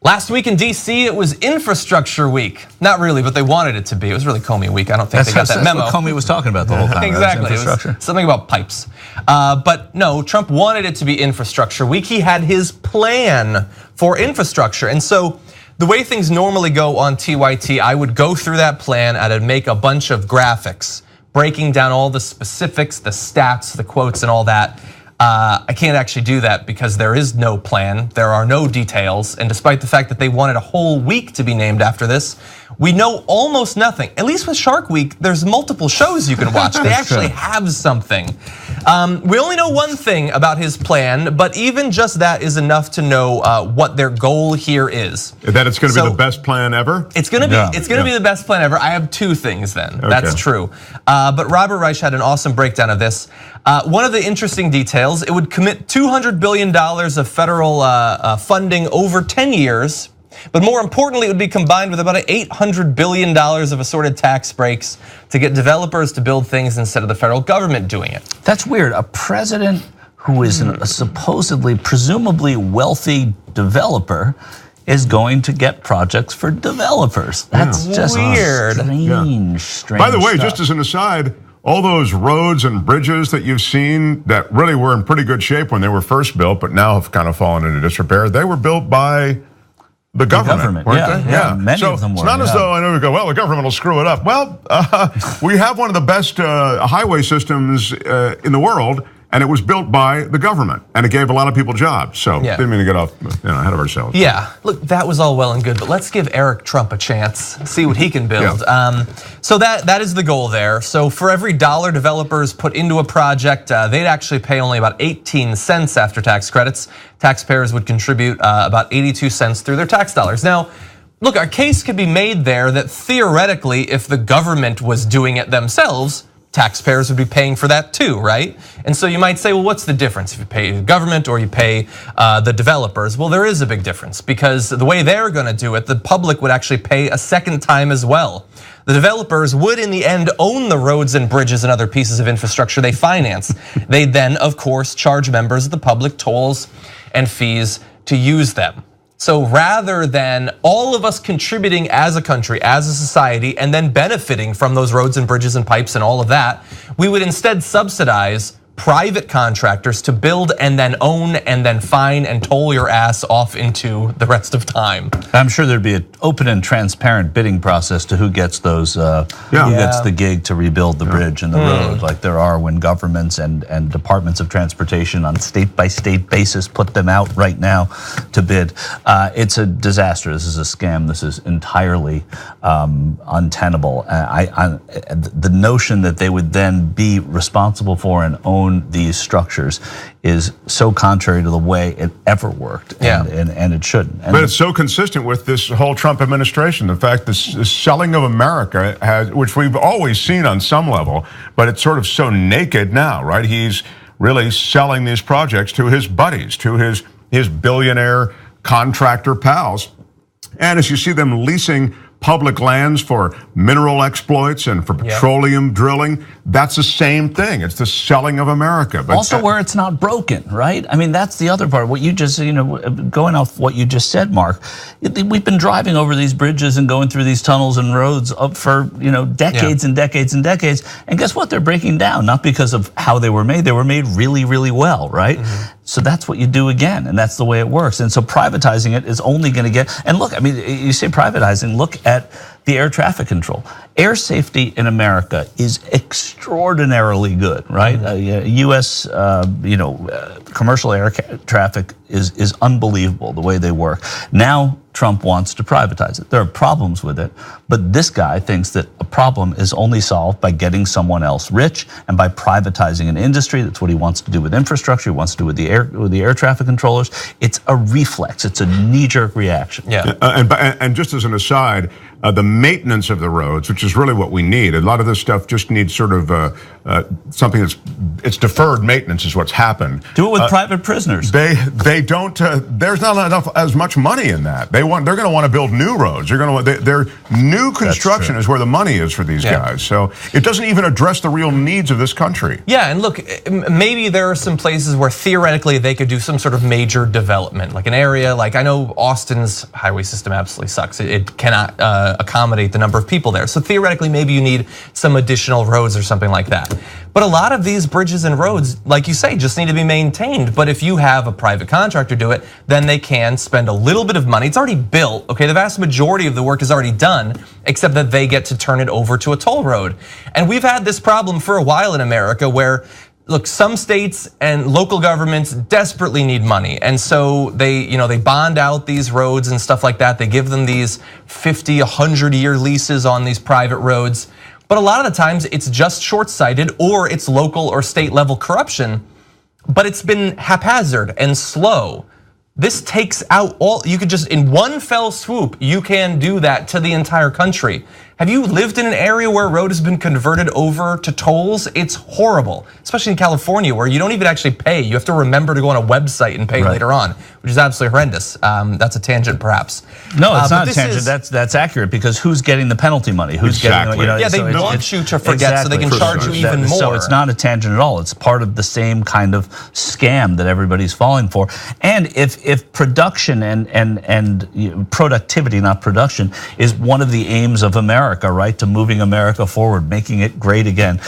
Last week in DC, it was infrastructure week. Not really, but they wanted it to be. It was really Comey week. I don't think they got that memo. That's what Comey was talking about the whole time. Exactly, it was something about pipes. But no, Trump wanted it to be infrastructure week. He had his plan for infrastructure. And so the way things normally go on TYT, I would go through that plan, I'd make a bunch of graphics, breaking down all the specifics, the stats, the quotes and all that. I can't actually do that because there is no plan, there are no details, and despite the fact that they wanted a whole week to be named after this, we know almost nothing. At least with Shark Week, there's multiple shows you can watch. They actually have something. We only know one thing about his plan, but even just that is enough to know what their goal here is. That it's going to be the best plan ever? It's going to be the best plan ever. I have two things then, that's true. But Robert Reich had an awesome breakdown of this. One of the interesting details, it would commit $200 billion of federal funding over 10 years. But more importantly, it would be combined with about $800 billion of assorted tax breaks to get developers to build things instead of the federal government doing it. That's weird. A president who is a supposedly, presumably wealthy developer is going to get projects for developers. That's just weird. Strange By the way, stuff. just as an aside, all those roads and bridges that you've seen that really were in pretty good shape when they were first built, but now have kind of fallen into disrepair, they were built by the government, weren't they? Yeah, many of them were. It's not as though I know we go, well, the government will screw it up. Well, we have one of the best highway systems in the world, and it was built by the government, and it gave a lot of people jobs. So didn't mean to get off ahead of ourselves. Yeah, look, that was all well and good, but let's give Eric Trump a chance, see what he can build. So that is the goal there. So for every dollar developers put into a project, they'd actually pay only about 18 cents after tax credits. Taxpayers would contribute about 82 cents through their tax dollars. Now, look, a case could be made there that theoretically, if the government was doing it themselves, taxpayers would be paying for that too, right? And so you might say, well, what's the difference if you pay the government or you pay the developers? Well, there is a big difference because the way they're gonna do it, the public would actually pay a second time as well. The developers would in the end own the roads and bridges and other pieces of infrastructure they finance. They'd then, of course, charge members of the public tolls and fees to use them. So rather than all of us contributing as a country, as a society, and then benefiting from those roads and bridges and pipes and all of that, we would instead subsidize private contractors to build and then own and then fine and toll your ass off into the rest of time. I'm sure there'd be an open and transparent bidding process to who gets those, who gets the gig to rebuild the bridge and the road, like there are when governments and departments of transportation on state-by-state basis put them out right now to bid. It's a disaster. This is a scam. This is entirely untenable. The notion that they would then be responsible for and own these structures is so contrary to the way it ever worked, and it shouldn't. But it's so consistent with this whole Trump administration. The fact this selling of America has, which we've always seen on some level, but it's sort of so naked now, right? He's really selling these projects to his buddies, to his billionaire contractor pals. And as you see them leasing public lands for mineral exploits and for petroleum drilling, that's the same thing. It's the selling of America. But also where it's not broken, right? I mean, that's the other part. What you just, going off what you just said, Mark, we've been driving over these bridges and going through these tunnels and roads up for decades and decades and decades. And guess what? They're breaking down, not because of how they were made. They were made really, really well, right? So that's what you do again, and that's the way it works. And so privatizing it is only going to get, and look, I mean, you say privatizing, look at the air traffic control. Air safety in America is extraordinarily good, right? US, commercial air traffic is unbelievable the way they work. Now Trump wants to privatize it. There are problems with it, but this guy thinks that a problem is only solved by getting someone else rich and by privatizing an industry. That's what he wants to do with infrastructure. He wants to do with the air traffic controllers. It's a reflex. It's a knee-jerk reaction. And just as an aside, the maintenance of the roads, which is really what we need. A lot of this stuff just needs sort of something it's deferred maintenance is what's happened. Do it with private prisoners. They don't. There's not enough as much money in that. They're going to want to build new roads. Their new construction is where the money is for these guys. So it doesn't even address the real needs of this country. Yeah, and look, maybe there are some places where theoretically they could do some sort of major development, like an area like I know Austin's highway system absolutely sucks. It cannot accommodate the number of people there. So theoretically, maybe you need some additional roads or something like that. But a lot of these bridges and roads, like you say, just need to be maintained. But if you have a private contractor do it, then they can spend a little bit of money. It's already built, okay? The vast majority of the work is already done, except that they get to turn it over to a toll road. And we've had this problem for a while in America where, look, some states and local governments desperately need money. And so they bond out these roads and stuff like that. They give them these 50, 100-year leases on these private roads. But a lot of the times it's just short-sighted or it's local or state level corruption, but it's been haphazard and slow. This takes out you could just in one fell swoop, you can do that to the entire country. Have you lived in an area where a road has been converted over to tolls? It's horrible, especially in California where you don't even actually pay. You have to remember to go on a website and pay later on, which is absolutely horrendous. That's a tangent perhaps. No, it's not a tangent, that's accurate because who's getting the penalty money? Who's getting, yeah, they want you to forget so they can charge you even more. So it's not a tangent at all. It's part of the same kind of scam that everybody's falling for. And if production and productivity, not production, is one of the aims of America, right, to moving America forward, making it great again.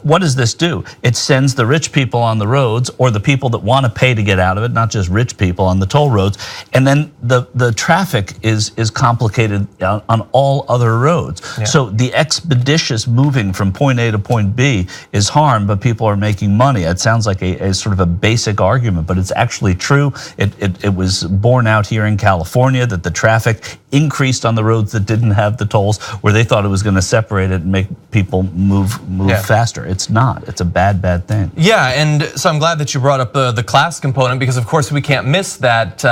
What does this do? It sends the rich people on the roads or the people that want to pay to get out of it, not just rich people on the toll roads. And then the traffic is complicated on all other roads. Yeah. So the expeditious moving from point A to point B is harm, but people are making money. It sounds like a sort of a basic argument, but it's actually true. It was borne out here in California that the traffic increased on the roads that didn't have the tolls, where they thought it was going to separate it and make people move faster. It's not. It's a bad thing. Yeah, and so I'm glad that you brought up the class component because of course we can't miss that.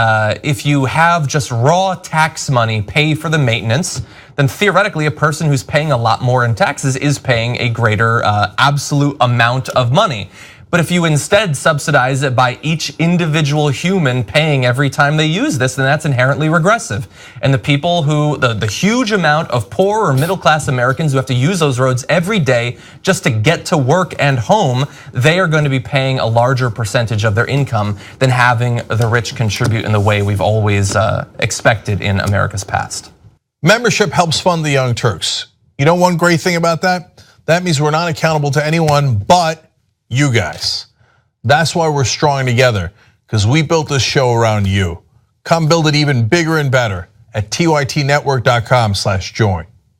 If you have just raw tax money pay for the maintenance, then theoretically a person who's paying a lot more in taxes is paying a greater absolute amount of money. But if you instead subsidize it by each individual human paying every time they use this, then that's inherently regressive. And the people who, the huge amount of poor or middle class Americans who have to use those roads every day just to get to work and home, they are going to be paying a larger percentage of their income than having the rich contribute in the way we've always expected in America's past. Membership helps fund the Young Turks. You know one great thing about that? That means we're not accountable to anyone but you guys. That's why we're strong together, because we built this show around you. Come build it even bigger and better at tytnetwork.com/join.